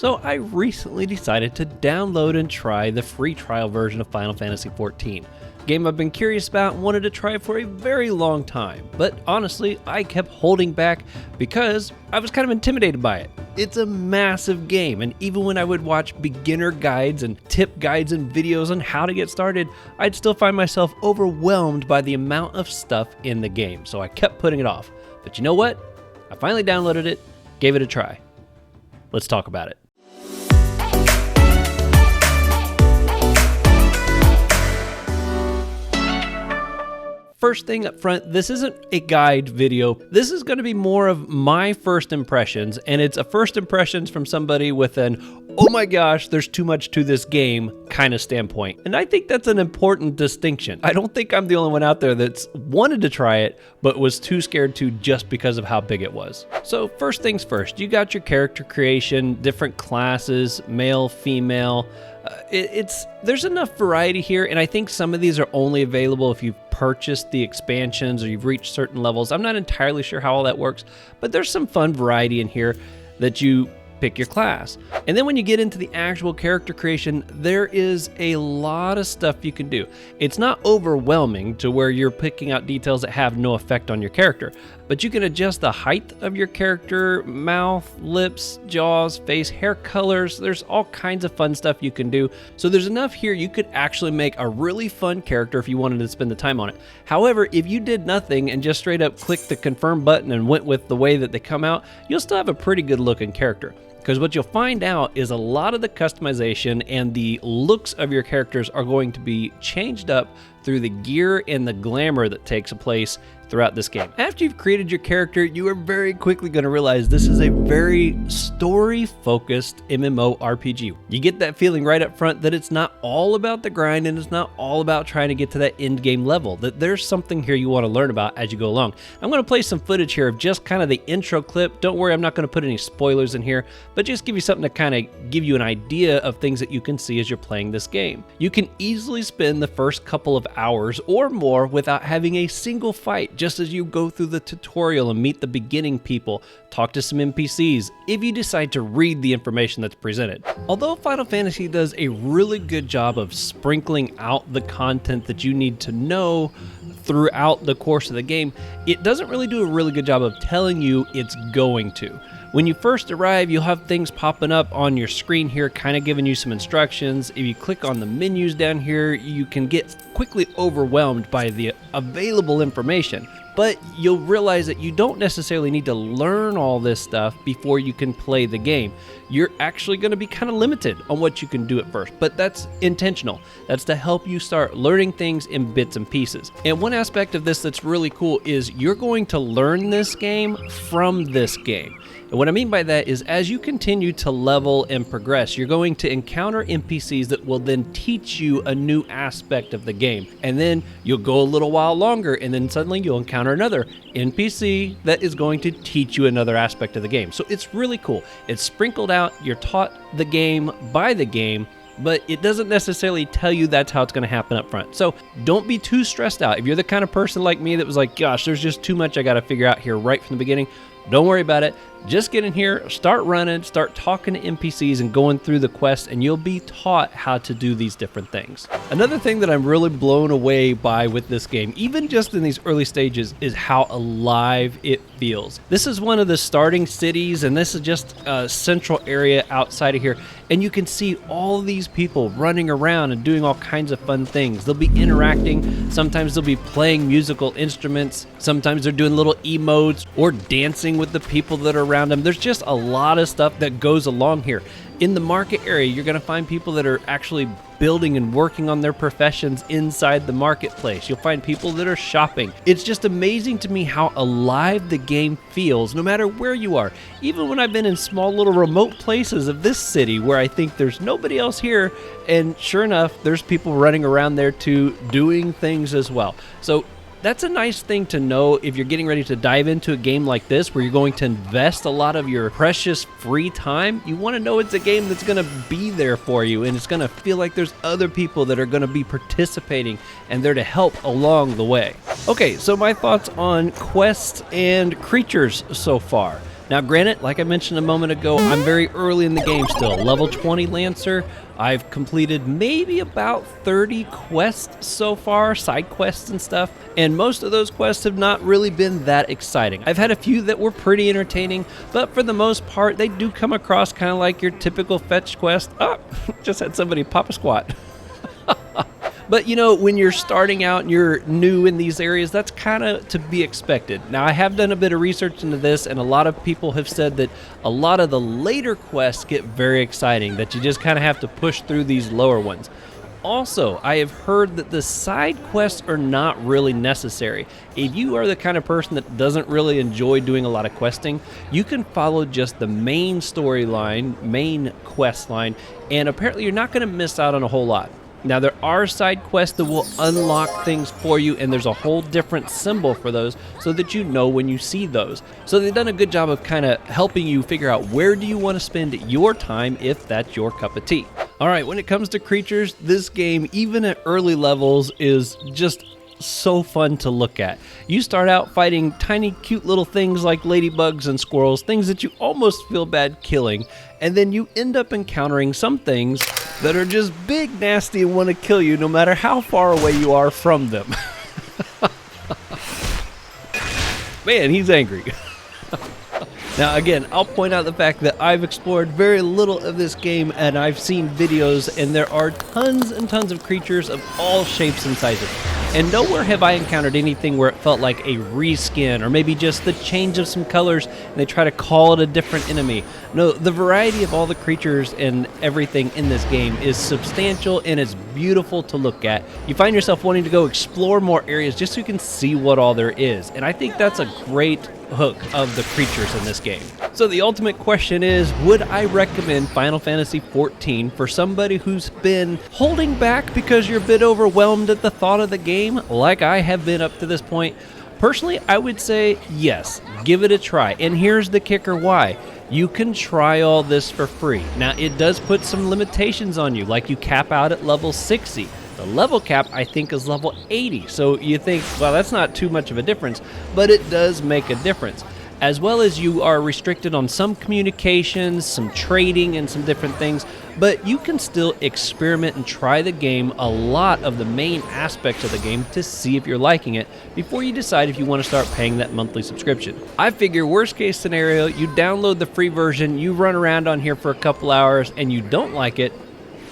So I recently decided to download and try the free trial version of Final Fantasy XIV. A game I've been curious about and wanted to try for a very long time, but honestly I kept holding back because I was kind of intimidated by it. It's a massive game, and even when I would watch beginner guides and tip guides and videos on how to get started, I'd still find myself overwhelmed by the amount of stuff in the game, so I kept putting it off. But you know what? I finally downloaded it, gave it a try. Let's talk about it. First thing up front, this isn't a guide video. This is going to be more of my first impressions, and it's a first impressions from somebody with an, oh my gosh, there's too much to this game kind of standpoint. And I think that's an important distinction. I don't think I'm the only one out there that's wanted to try it, but was too scared to just because of how big it was. So first things first, you got your character creation, different classes, male, female. There's enough variety here, and I think some of these are only available if you've purchased the expansions or you've reached certain levels. I'm not entirely sure how all that works, but there's some fun variety in here that you pick your class. And then when you get into the actual character creation, there is a lot of stuff you can do. It's not overwhelming to where you're picking out details that have no effect on your character, but you can adjust the height of your character, mouth, lips, jaws, face, hair colors. There's all kinds of fun stuff you can do. So there's enough here you could actually make a really fun character if you wanted to spend the time on it. However, if you did nothing and just straight up clicked the confirm button and went with the way that they come out, you'll still have a pretty good looking character. Because what you'll find out is a lot of the customization and the looks of your characters are going to be changed up through the gear and the glamour that takes place throughout this game. After you've created your character, you are very quickly going to realize this is a very story-focused MMORPG. You get that feeling right up front that it's not all about the grind and it's not all about trying to get to that end game level, that there's something here you want to learn about as you go along. I'm going to play some footage here of just kind of the intro clip. Don't worry, I'm not going to put any spoilers in here, but just give you something to kind of give you an idea of things that you can see as you're playing this game. You can easily spend the first couple of hours or more without having a single fight, just as you go through the tutorial and meet the beginning people, talk to some NPCs, if you decide to read the information that's presented. Although Final Fantasy does a really good job of sprinkling out the content that you need to know throughout the course of the game, it doesn't really do a really good job of telling you it's going to. When you first arrive, you'll have things popping up on your screen here, kind of giving you some instructions. If you click on the menus down here, you can get quickly overwhelmed by the available information. But you'll realize that you don't necessarily need to learn all this stuff before you can play the game. You're actually going to be kind of limited on what you can do at first, but that's intentional. That's to help you start learning things in bits and pieces. And one aspect of this that's really cool is you're going to learn this game from this game. And what I mean by that is as you continue to level and progress, you're going to encounter NPCs that will then teach you a new aspect of the game. And then you'll go a little while longer, and then suddenly you'll encounter another NPC that is going to teach you another aspect of the game. So it's really cool. It's sprinkled out, you're taught the game by the game, but it doesn't necessarily tell you that's how it's going to happen up front. So don't be too stressed out. If you're the kind of person like me that was like, gosh, there's just too much I got to figure out here right from the beginning, don't worry about it. Just get in here, start running, start talking to NPCs and going through the quest, and you'll be taught how to do these different things. Another thing that I'm really blown away by with this game, even just in these early stages, is how alive it feels. This is one of the starting cities, and this is just a central area outside of here, and you can see all these people running around and doing all kinds of fun things. They'll be interacting, sometimes they'll be playing musical instruments, sometimes they're doing little emotes or dancing with the people that are around them. There's just a lot of stuff that goes along here. In the market area, you're going to find people that are actually building and working on their professions inside the marketplace. You'll find people that are shopping. It's just amazing to me how alive the game feels, no matter where you are. Even when I've been in small little remote places of this city where I think there's nobody else here, and sure enough, there's people running around there too, doing things as well. So that's a nice thing to know if you're getting ready to dive into a game like this where you're going to invest a lot of your precious free time. You want to know it's a game that's going to be there for you, and it's going to feel like there's other people that are going to be participating and there to help along the way. Okay, so my thoughts on quests and creatures so far. Now granted, like I mentioned a moment ago, I'm very early in the game still. Level 20 Lancer, I've completed maybe about 30 quests so far, side quests and stuff, and most of those quests have not really been that exciting. I've had a few that were pretty entertaining, but for the most part, they do come across kind of like your typical fetch quest. Oh, just had somebody pop a squat. But you know, when you're starting out and you're new in these areas, that's kind of to be expected. Now, I have done a bit of research into this, and a lot of people have said that a lot of the later quests get very exciting, that you just kind of have to push through these lower ones. Also, I have heard that the side quests are not really necessary. If you are the kind of person that doesn't really enjoy doing a lot of questing, you can follow just the main storyline, main quest line, and apparently you're not going to miss out on a whole lot. Now, there are side quests that will unlock things for you, and there's a whole different symbol for those so that you know when you see those. So they've done a good job of kind of helping you figure out where do you want to spend your time if that's your cup of tea. All right, when it comes to creatures, this game, even at early levels, is just so fun to look at. You start out fighting tiny cute little things like ladybugs and squirrels, things that you almost feel bad killing, and then you end up encountering some things that are just big, nasty, and want to kill you no matter how far away you are from them. Man, he's angry. Now again, I'll point out the fact that I've explored very little of this game, and I've seen videos, and there are tons and tons of creatures of all shapes and sizes. And nowhere have I encountered anything where it felt like a reskin, or maybe just the change of some colors and they try to call it a different enemy. No, the variety of all the creatures and everything in this game is substantial, and it's beautiful to look at. You find yourself wanting to go explore more areas just so you can see what all there is. And I think that's a great hook of the creatures in this game. So the ultimate question is, would I recommend Final Fantasy XIV for somebody who's been holding back because you're a bit overwhelmed at the thought of the game, like I have been up to this point? Personally, I would say yes, give it a try. And here's the kicker why. You can try all this for free. Now, it does put some limitations on you, like you cap out at level 60. The level cap, I think, is level 80. So you think, well, that's not too much of a difference, but it does make a difference. As well as you are restricted on some communications, some trading, and some different things, but you can still experiment and try the game, a lot of the main aspects of the game, to see if you're liking it before you decide if you want to start paying that monthly subscription. I figure worst case scenario, you download the free version, you run around on here for a couple hours, and you don't like it,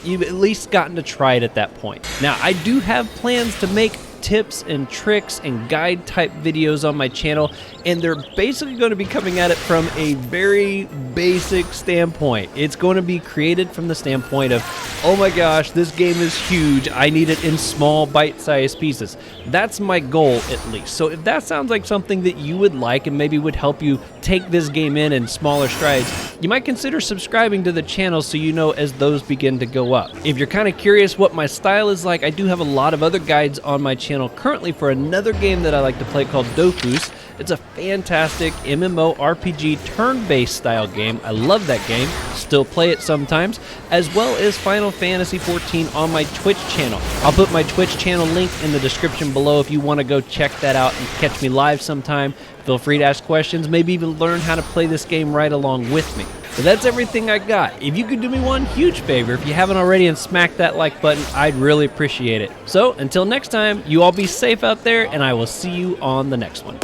you've at least gotten to try it at that point. Now, I do have plans to make tips and tricks and guide type videos on my channel, and they're basically going to be coming at it from a very basic standpoint. It's going to be created from the standpoint of, oh my gosh, this game is huge, I need it in small bite-sized pieces. That's my goal, at least. So if that sounds like something that you would like and maybe would help you take this game in smaller strides, you might consider subscribing to the channel so you know as those begin to go up. If you're kind of curious what my style is like, I do have a lot of other guides on my channel currently for another game that I like to play called Dokus. It's a fantastic MMORPG turn-based style game. I love that game, still play it sometimes, as well as Final Fantasy XIV on my Twitch channel. I'll put my Twitch channel link in the description below if you want to go check that out and catch me live sometime. Feel free to ask questions, maybe even learn how to play this game right along with me. So that's everything I got. If you could do me one huge favor, if you haven't already, and smack that like button, I'd really appreciate it. So until next time, you all be safe out there, and I will see you on the next one.